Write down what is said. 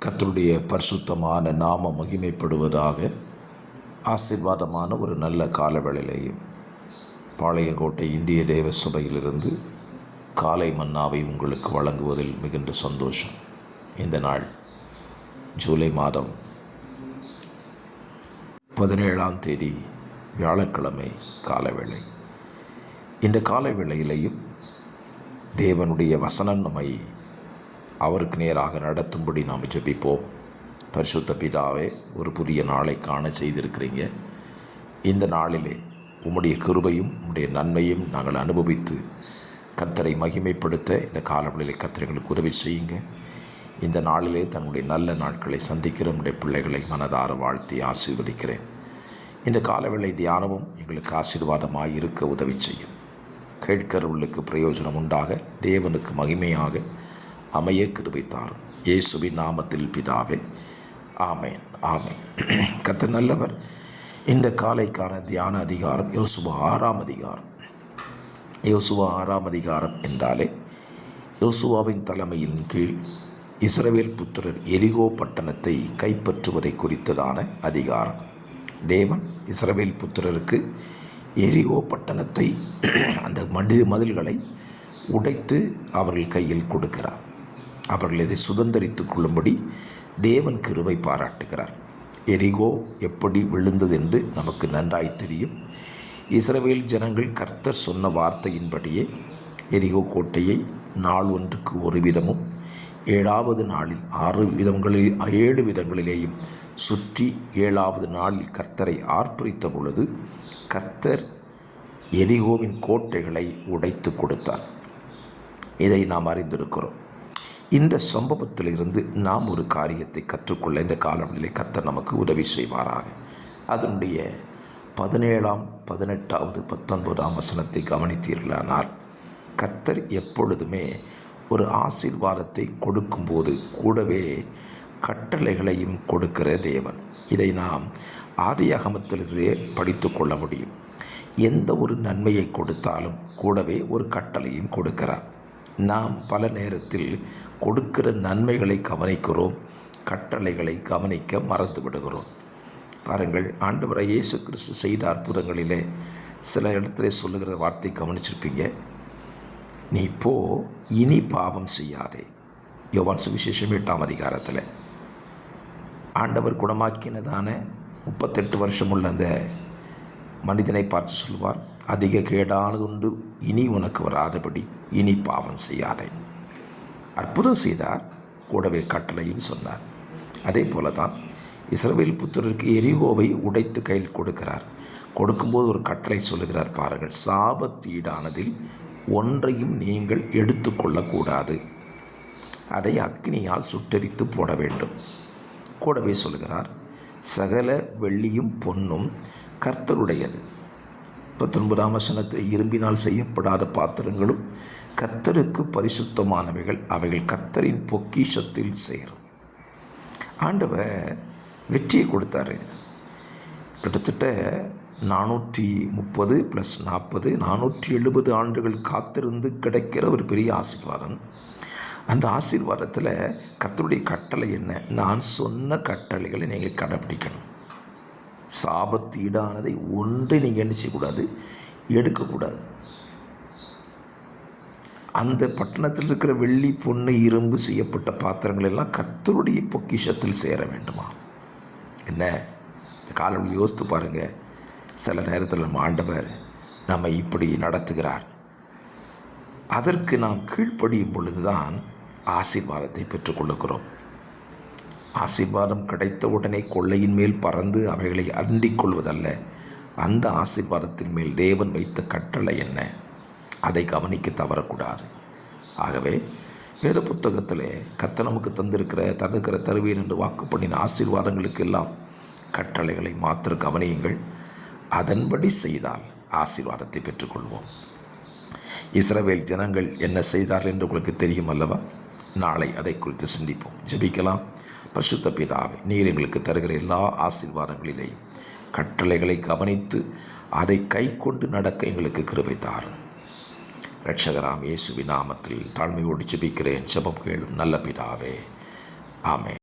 கர்த்தருடைய பரிசுத்தமான நாமம் மகிமைப்படுவதாக. ஆசீர்வாதமான ஒரு நல்ல காலவேளையிலேயும் பாளையங்கோட்டை இந்திய தேவ சபையிலிருந்து காலை மன்னாவை உங்களுக்கு வழங்குவதில் மிகுந்த சந்தோஷம். இந்த நாள் ஜூலை மாதம் 17ஆம் தேதி வியாழக்கிழமை காலவேளை. இந்த காலவேளையிலையும் தேவனுடைய வசனம் நம்மை அவருக்கு நேராக நடத்தும்படி நாம் ஜெபிப்போம். பரிசுத்த பிதாவே, ஒரு புதிய நாளை காண செய்திருக்கிறீங்க. இந்த நாளிலே உம்முடைய கிருபையும் உம்முடைய நன்மையும் நாங்கள் அனுபவித்து கர்த்தரை மகிமைப்படுத்த இந்த காலவெளியிலே கர்த்தர்களுக்கு உதவி செய்யுங்க. இந்த நாளிலே தன்னுடைய நல்ல நாட்களை சந்திக்கிற நம்முடைய பிள்ளைகளை மனதார வாழ்த்தி ஆசீர்வதிக்கிறேன். இந்த காலவேளை தியானமும் எங்களுக்கு ஆசீர்வாதமாக இருக்க உதவி செய்யும். கேட்கிறவர்களுக்கு பிரயோஜனம் உண்டாக, தேவனுக்கு மகிமையாக அமைய கிருபை தாரும். இயேசுவின் நாமத்தில் பிதாவே, ஆமேன் ஆமேன். கர்த்தர் நல்லவர். இந்த காலைக்கான தியான அதிகாரம் யோசுவா 6ஆம் அதிகாரம். யோசுவா 6ஆம் அதிகாரம் என்றாலே யோசுவாவின் தலைமையின் கீழ் இஸ்ரவேல் புத்திரர் எரிகோ பட்டணத்தை கைப்பற்றுவதை குறித்ததான அதிகாரம். தேவன் இஸ்ரவேல் புத்திரருக்கு எரிகோ பட்டணத்தை அந்த மதில்களை உடைத்து அவர்கள் கையில் கொடுக்கிறார். அவர்கள் இதை சுதந்திரித்து கொள்ளும்படி தேவன் கிருபை பாராட்டுகிறார். எரிகோ எப்படி விழுந்தது என்று நமக்கு நன்றாய் தெரியும். இஸ்ரவேல் ஜனங்கள் கர்த்தர் சொன்ன வார்த்தையின்படியே எரிகோ கோட்டையை நாள் ஒன்றுக்கு ஒரு விதமும் 7ஆவது நாளில் 7 விதங்களிலேயும் சுற்றி 7ஆவது நாளில் கர்த்தரை ஆர்ப்பரித்த பொழுது கர்த்தர் எரிகோவின் கோட்டைகளை உடைத்து கொடுத்தார். இதை நாம் அறிந்திருக்கிறோம். இந்த சம்பவத்திலிருந்து நாம் ஒரு காரியத்தை கற்றுக்கொள்ள இந்த காலங்களிலே கர்த்தர் நமக்கு உதவி செய்வாராக. அதனுடைய 17ஆம் 18வது 19ஆம் வசனத்தை கவனித்தீர்களானால், கர்த்தர் எப்பொழுதுமே ஒரு ஆசீர்வாதத்தை கொடுக்கும்போது கூடவே கட்டளைகளையும் கொடுக்கிற தேவன். இதை நாம் ஆதியாகமத்திலிருந்தே படித்து கொள்ள முடியும். எந்த ஒரு நன்மையை கொடுத்தாலும் கூடவே ஒரு கட்டளையும் கொடுக்கிறார். நாம் பல நேரத்தில் கொடுக்கிற நன்மைகளை கவனிக்கிறோம், கட்டளைகளை கவனிக்க மறந்து விடுகிறோம். பாருங்கள், ஆண்டவரை இயேசு கிறிஸ்து செய்த அற்புதங்களிலே சில இடத்துல சொல்லுகிற வார்த்தை கவனிச்சிருப்பீங்க. நீ போ, இனி பாவம் செய்யாதே. யோவான் சுவிசேஷம் 8ஆம் அதிகாரத்தில் ஆண்டவர் குணமாக்கினதான 38 வருஷம் உள்ள அந்த மனிதனை பார்த்து சொல்வார், அதிக கேடானதுண்டு இனி உனக்கு வராதபடி இனி பாவம் செய்யாதே. அற்புதம் செய்தார், கூடவே கட்டளையும் சொன்னார். அதே போல தான் இஸ்ரவேல் புத்திரருக்கு எரிகோவை உடைத்து கையில் கொடுக்கிறார். கொடுக்கும்போது ஒரு கட்டளை சொல்லுகிறார். பாருங்கள், சாபத்தீடானதில் ஒன்றையும் நீங்கள் எடுத்துக்கொள்ளக்கூடாது, அதை அக்னியால் சுட்டெரித்து போட வேண்டும். கூடவே சொல்லுகிறார், சகல வெள்ளியும் பொன்னும் கர்த்தருடையது. 19ஆம் வசனத்தில், இரும்பினால் செய்யப்படாத பாத்திரங்களும் கர்த்தருக்கு பரிசுத்தமானவைகள், அவைகள் கர்த்தரின் பொக்கிஷத்தில் சேரும். ஆண்டவர் வெற்றியை கொடுத்தாரு. கிட்டத்தட்ட 430 + 40 470 ஆண்டுகள் காத்திருந்து கிடைக்கிற ஒரு பெரிய ஆசீர்வாதம். அந்த ஆசீர்வாதத்தில் கர்த்தருடைய கட்டளை என்ன? நான் சொன்ன கட்டளைகளை நீங்கள் கடைப்பிடிக்கணும். சாபத்தீடானதை ஒன்றை நீங்கள் என்ன செய்யக்கூடாது, எடுக்கக்கூடாது. அந்த பட்டணத்தில் இருக்கிற வெள்ளி பொண்ணு இரும்பு செய்யப்பட்ட பாத்திரங்கள் எல்லாம் கர்த்தருடைய பொக்கிஷத்தில் சேர வேண்டுமா? என்ன காலையில் யோசித்து பாருங்கள். சில நேரத்தில் நம்ம ஆண்டவர் நம்ம இப்படி நடத்துகிறார். அதற்கு நாம் கீழ்ப்படியும் பொழுதுதான் ஆசீர்வாதத்தை பெற்றுக்கொள்ளுகிறோம். ஆசீர்வாதம் கிடைத்த உடனே கொள்ளையின் மேல் பறந்து அவைகளை அண்டிக் கொள்வதல்ல. அந்த ஆசீர்வாதத்தின் மேல் தேவன் வைத்த கட்டளை என்ன, அதை கவனிக்க தவறக்கூடாது. ஆகவே வேத புத்தகத்தில் கர்த்தர் நமக்கு தந்திருக்கிற தருவீர் என்று வாக்கு பண்ணின ஆசீர்வாதங்களுக்கெல்லாம் கட்டளைகளை மாத்திர கவனியுங்கள். அதன்படி செய்தால் ஆசீர்வாதத்தை பெற்றுக்கொள்வோம். இஸ்ரவேல் ஜனங்கள் என்ன செய்தார்கள் என்று உங்களுக்கு தெரியும் அல்லவா? நாளை அதை குறித்து சிந்திப்போம். ஜெபிக்கலாம். பரிசுத்த பிதாவே, நீர் எங்களுக்கு தருகிற எல்லா ஆசீர்வாதங்களிலேயும் கட்டளைகளை கவனித்து அதை கை கொண்டு நடக்க எங்களுக்கு கிருபை தாரும். இரட்சகராம் இயேசுவின் நாமத்தில் தாழ்மையோடு ஜெபிக்கிறேன். ஜெபம் கேளும் நல்ல பிதாவே, ஆமென்.